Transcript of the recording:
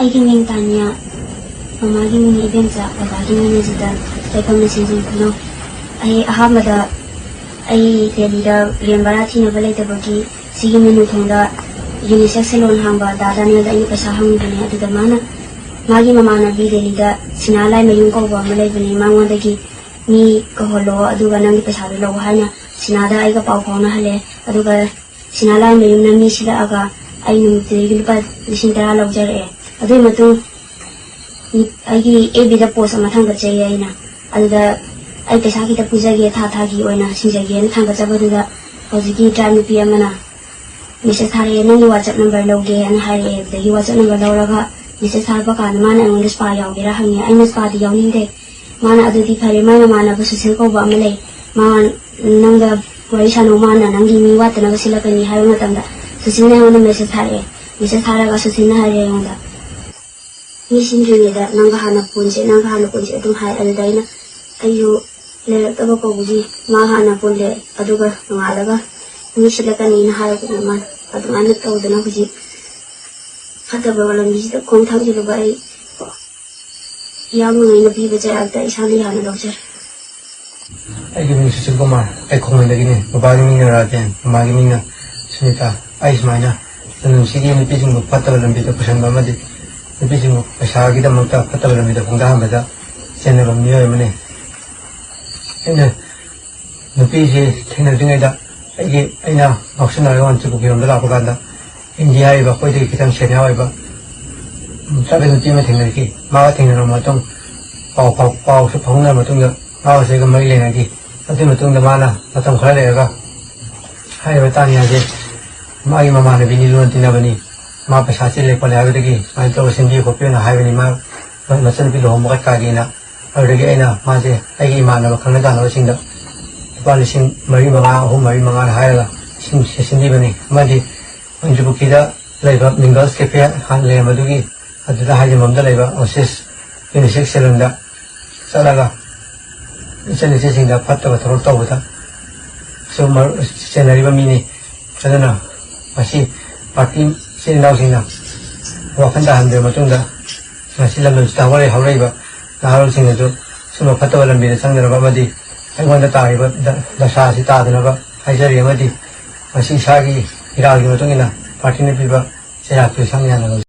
ꯑꯩꯒꯤ ꯃꯤꯡ ꯇꯥꯅꯤꯌꯥ, ꯃꯃꯥꯒꯤ ꯃꯤꯡ ꯏꯕꯦꯝꯆꯥ, ꯕꯕꯥꯒꯤ ꯃꯤꯡ ꯖꯤꯗ, ꯂꯩꯐꯝꯅ ꯁꯤꯡꯖꯃꯩ ꯈꯨꯅꯧ꯫ ꯑꯩ ꯑꯍꯥꯟꯕꯗ ꯗꯦꯜꯂꯤꯗ ꯔꯦꯟ ꯚꯔꯥ ꯊꯤꯅꯕ ꯂꯩꯇꯕꯒꯤ ꯁꯤꯒꯤ ꯃꯤꯅꯨꯊꯣꯡꯗ ꯌꯨꯅꯤꯁꯦꯛ ꯁꯦꯂꯣꯟ ꯍꯥꯡꯕ ꯗꯥ ꯗꯥꯅꯤꯌꯦꯜꯗ ꯑꯩꯅ ꯄꯩꯁꯥ ꯍꯪꯉꯨꯕꯅꯦ꯫ ꯑꯗꯨꯗ ꯃꯥꯒꯤ ꯃꯃꯥꯟꯅꯕꯤ ꯗꯦꯜꯂꯤꯗ ꯁꯤꯅꯥ ꯂꯥꯏꯃꯌꯨꯝ ꯀꯧꯕ ꯑꯃ ꯂꯩꯕꯅꯦ, ꯃꯉꯣꯟꯗꯒꯤ ꯃꯤ ꯀꯧꯍꯜꯂꯣ ꯑꯗꯨꯒ ꯅꯪꯒꯤ ꯄꯩꯁꯥꯗꯣ ꯂꯧ ꯍꯥꯏꯅ ꯁꯤꯅꯥꯗ ꯑꯩꯒ ꯄꯥꯎ ꯐꯥꯎꯅꯍꯜꯂꯦ꯫ ꯑꯗꯨꯒ ꯁꯤꯅꯥ ꯂꯥꯏꯃꯌꯨꯝꯅ ꯃꯤ ꯁꯤꯜꯂꯛꯑꯒ ꯑꯩ ꯅꯨꯃꯤꯠꯇꯨꯗꯒꯤ ꯂꯨꯄꯥ 10,000 ꯂꯧꯖꯔꯛꯑꯦ꯫ ꯑꯗꯨꯒꯤ ꯃꯇꯨꯡ ꯑꯩꯒꯤ FBꯗ ꯄꯣꯁ ꯑꯃ ꯊꯥꯡꯒꯠꯆꯩꯌꯦ ꯑꯩꯅ꯫ ꯑꯗꯨꯗ ꯑꯩ ꯄꯩꯁꯥ ꯈꯤꯇ ꯄꯨꯖꯒꯦ, ꯊꯥꯒꯤ ꯑꯣꯏꯅ ꯁꯤꯡꯖꯒꯦꯅ ꯊꯥꯡꯒꯠꯆꯕꯗꯨꯗ ꯍꯧꯖꯤꯛꯀꯤ ꯇ꯭ꯔꯥꯏꯕ ꯅꯨꯄꯤ ꯑꯃꯅ ꯃꯦꯁꯦꯖ ꯊꯥꯔꯛꯑꯦ, ꯅꯪꯒꯤ ꯋꯥꯆꯞ ꯅꯝꯕꯔ ꯂꯧꯒꯦꯅ ꯍꯥꯏꯔꯛꯑꯦ꯫ ꯑꯗꯨꯗꯒꯤ ꯋꯥꯆꯞ ꯅꯝꯕꯔ ꯂꯧꯔꯒ ꯃꯦꯁꯦꯖ ꯊꯥꯔꯛꯄ ꯀꯥꯟꯗ ꯃꯥꯅ ꯑꯩꯉꯣꯟꯗ ꯁ꯭ꯄꯥ ꯌꯥꯎꯒꯦꯔꯥ ꯍꯪꯉꯦ꯫ ꯑꯩꯅ ꯁ꯭ꯄꯥꯗꯤ ꯌꯥꯎꯅꯤꯡꯗꯦ꯫ ꯃꯥꯅ ꯑꯗꯨꯗꯤ ꯐꯔꯦ, ꯃꯥꯏ ꯃꯃꯥꯟꯅꯕ ꯁꯨꯁꯤꯜ ꯀꯧꯕ ꯑꯃ ꯂꯩ, ꯅꯪꯒ ꯋꯥꯔꯤ ꯁꯥꯟꯅꯧ, ꯃꯥꯅ ꯅꯪꯒꯤ ꯃꯤ ꯋꯥꯠꯇꯅꯕ ꯁꯤꯜꯂꯛꯀꯅꯤ ꯍꯥꯏꯕ ꯃꯇꯝꯗ ꯁꯨꯁꯤꯜꯅ ꯑꯩꯉꯣꯟꯗ ꯃꯦꯁꯦꯖ ꯊꯥꯔꯛꯑꯦ꯫ ꯃꯦꯁꯦꯖ ꯊꯥꯔꯒ ꯁꯨꯁꯤꯜꯅ ꯍꯥꯏꯔꯦ ꯑꯩꯉꯣꯟꯗ, ꯃꯤ ꯁꯤꯟꯗ꯭ꯔꯤꯉꯩꯗ ꯅꯪꯒ ꯍꯥꯟꯅ ꯄꯨꯟꯁꯦ ꯑꯗꯨꯝ ꯍꯥꯏ꯫ ꯑꯗꯨꯗ ꯑꯩꯁꯨ ꯂꯩꯔꯛꯇꯕ ꯀꯧꯕꯒꯤ ꯃꯥ ꯍꯥꯟꯅ ꯄꯨꯜꯂꯦ, ꯑꯗꯨꯒ ꯅꯣꯡꯉꯥꯜꯂꯒ ꯃꯤ ꯁꯤꯜꯂꯛꯀꯅꯤꯅ ꯍꯥꯏꯔꯛꯄꯅꯦ ꯃꯥꯅ꯫ ꯑꯗꯨꯃꯥꯏꯅ ꯇꯧꯗꯅ ꯍꯧꯖꯤꯛ ꯐꯠꯇꯕ ꯂꯝꯕꯤꯁꯤꯗ ꯈꯣꯡ ꯊꯥꯡꯖꯤꯜꯂꯨꯕ ꯑꯩ ꯏꯌꯥꯝꯕꯉꯩꯅ ꯄꯤꯕ ꯆꯩꯔꯥꯛꯇ ꯏꯁꯥꯅ ꯌꯥꯝꯅ ꯂꯧꯖꯔꯦ꯫ ꯑꯩꯒꯤ ꯃꯤꯡ ꯁꯨꯁꯤꯜ ꯀꯨꯃꯥꯔ, ꯑꯩ ꯈꯣꯡꯃꯟꯗꯒꯤꯅꯤ꯫ ꯕꯕꯥꯒꯤ ꯃꯤꯡꯅ ꯔꯥꯖꯦꯟ, ꯃꯃꯥꯒꯤ ꯃꯤꯡꯅ ꯁꯨꯅꯤꯇꯥ꯫ ꯑꯩ ꯁꯨꯃꯥꯏꯅ ꯅꯨꯡꯁꯤꯒꯤ ꯅꯨꯄꯤꯁꯤꯡꯕꯨ ꯐꯠꯇꯕ ꯂꯝꯕꯤꯗ ꯄꯨꯁꯟꯕ ꯑꯃꯗꯤ ꯅꯨꯄꯤꯁꯤꯡꯕꯨ ꯄꯩꯁꯥꯒꯤꯗꯃꯛꯇ ꯐꯠꯇꯕ ꯂꯝꯕꯤꯗ ꯈꯣꯡꯗꯥꯍꯟꯕꯗ ꯆꯦꯟꯅꯕ ꯃꯤꯑꯣꯏ ꯑꯃꯅꯤ꯫ ꯑꯩꯅ ꯅꯨꯄꯤꯁꯤ ꯊꯦꯡꯅꯗ꯭ꯔꯤꯉꯩꯗ ꯑꯩꯅ ꯉꯥꯎꯁꯤꯟꯅꯔꯒ ꯋꯥꯟꯆꯨꯀꯨꯀꯤꯔꯣꯝꯗ ꯂꯥꯛꯄ ꯀꯥꯟꯗ ꯏꯟꯗꯤꯌꯥ ꯍꯥꯏꯔꯤꯕ ꯑꯩꯈꯣꯏꯗꯒꯤ ꯈꯤꯇꯪ ꯁꯦꯅꯤꯌꯔ ꯑꯣꯏꯕ ꯇ꯭ꯔꯥꯏꯕꯦꯜ ꯅꯨꯄꯤ ꯑꯃ ꯊꯦꯡꯅꯈꯤ꯫ ꯃꯥꯒ ꯊꯦꯡꯅꯔꯕ ꯃꯇꯨꯡ ꯄꯥꯎꯁꯨ ꯐꯥꯎꯅꯔꯕ ꯃꯇꯨꯡꯗ ꯃꯥꯒꯁꯨ ꯑꯩꯒ ꯃꯔꯤ ꯂꯩꯅꯈꯤ꯫ ꯑꯗꯨꯒꯤ ꯃꯇꯨꯡꯗ ꯃꯥꯅ ꯃꯇꯝ ꯈꯔ ꯂꯩꯔꯒ ꯍꯥꯏꯔꯤꯕ ꯇꯥꯅꯤꯌꯥꯁꯦ ꯃꯥꯒꯤ ꯃꯃꯥꯟꯅꯕꯤꯅꯤ, ꯂꯨꯅ ꯇꯤꯟꯅꯕꯅꯤ, ꯃꯥ ꯄꯩꯁꯥ ꯆꯤꯜꯂꯦ ꯈꯣꯠꯂꯦ ꯍꯥꯏꯕꯗꯒꯤ ꯁꯨꯃꯥꯏꯅ ꯇꯧꯔꯒ ꯁꯤꯟꯕꯤꯌꯨ ꯈꯣꯠꯄꯤꯌꯨꯅ ꯍꯥꯏꯕꯅꯤ, ꯃꯥ ꯃꯆꯟꯅꯨꯄꯤ ꯂꯨꯍꯣꯡꯕ ꯀꯩꯀꯥꯒꯤꯅ꯫ ꯑꯗꯨꯗꯒꯤ ꯑꯩꯅ ꯃꯥꯁꯦ ꯑꯩꯒꯤ ꯏꯃꯥꯟꯅꯕ ꯈꯪꯅ ꯆꯥꯟꯅꯕꯁꯤꯡꯗ ꯂꯨꯄꯥ 3,000-4,000 ꯍꯥꯏꯔꯒ ꯁꯤꯟꯕꯤꯕꯅꯤ꯫ ꯑꯃꯗꯤ ꯋꯥꯟꯆꯨꯀꯨꯀꯤꯗ ꯂꯩꯕ ꯃꯤꯡꯒꯜꯁ ꯀꯦꯐꯦ ꯍꯥꯟꯅ ꯂꯩꯔꯝꯕꯗꯨꯒꯤ ꯑꯗꯨꯗ ꯍꯥꯏꯖꯟꯐꯝꯗ ꯂꯩꯕ ꯑꯣꯁꯤꯁ ꯌꯨꯅꯤꯁꯦꯛ ꯁꯦꯂꯨꯟꯗ ꯆꯠꯂꯒ ꯏꯆꯟ ꯏꯆꯦꯁꯤꯡꯗ ꯐꯠꯇꯕ ꯊꯕꯛ ꯇꯧꯕꯗ ꯆꯦꯟꯅꯔꯤꯕ ꯃꯤꯅꯤ꯫ ꯑꯗꯨꯅ ꯃꯁꯤ ꯄꯥꯔꯇꯤ ꯏꯆꯤꯜ ꯏꯅꯥꯎꯁꯤꯡꯅ ꯋꯥꯈꯜ ꯇꯥꯍꯟꯕꯤꯔꯕ ꯃꯇꯨꯡꯗ ꯉꯁꯤ ꯂꯝꯗꯝꯁꯤꯗ ꯍꯧꯔꯛꯏꯕ ꯅꯍꯥꯔꯣꯜꯁꯤꯡꯅꯁꯨ ꯁꯨꯝꯕ ꯐꯠꯇꯕ ꯂꯝꯕꯤꯗ ꯆꯪꯗꯅꯕ ꯑꯃꯗꯤ ꯑꯩꯉꯣꯟꯗ ꯇꯥꯔꯤꯕ ꯗꯁꯥ ꯑꯁꯤ ꯇꯥꯗꯅꯕ ꯍꯥꯏꯖꯔꯤ꯫ ꯑꯃꯗꯤ ꯃꯁꯤ ꯏꯁꯥꯒꯤ ꯏꯔꯥꯜꯒꯤ ꯃꯇꯨꯡ ꯏꯟꯅ ꯄꯥꯔꯇꯤꯅ ꯄꯤꯕ ꯆꯩꯔꯥꯛꯇꯨ ꯏꯁꯥꯅ ꯌꯥꯅ ꯂꯧꯖꯩ꯫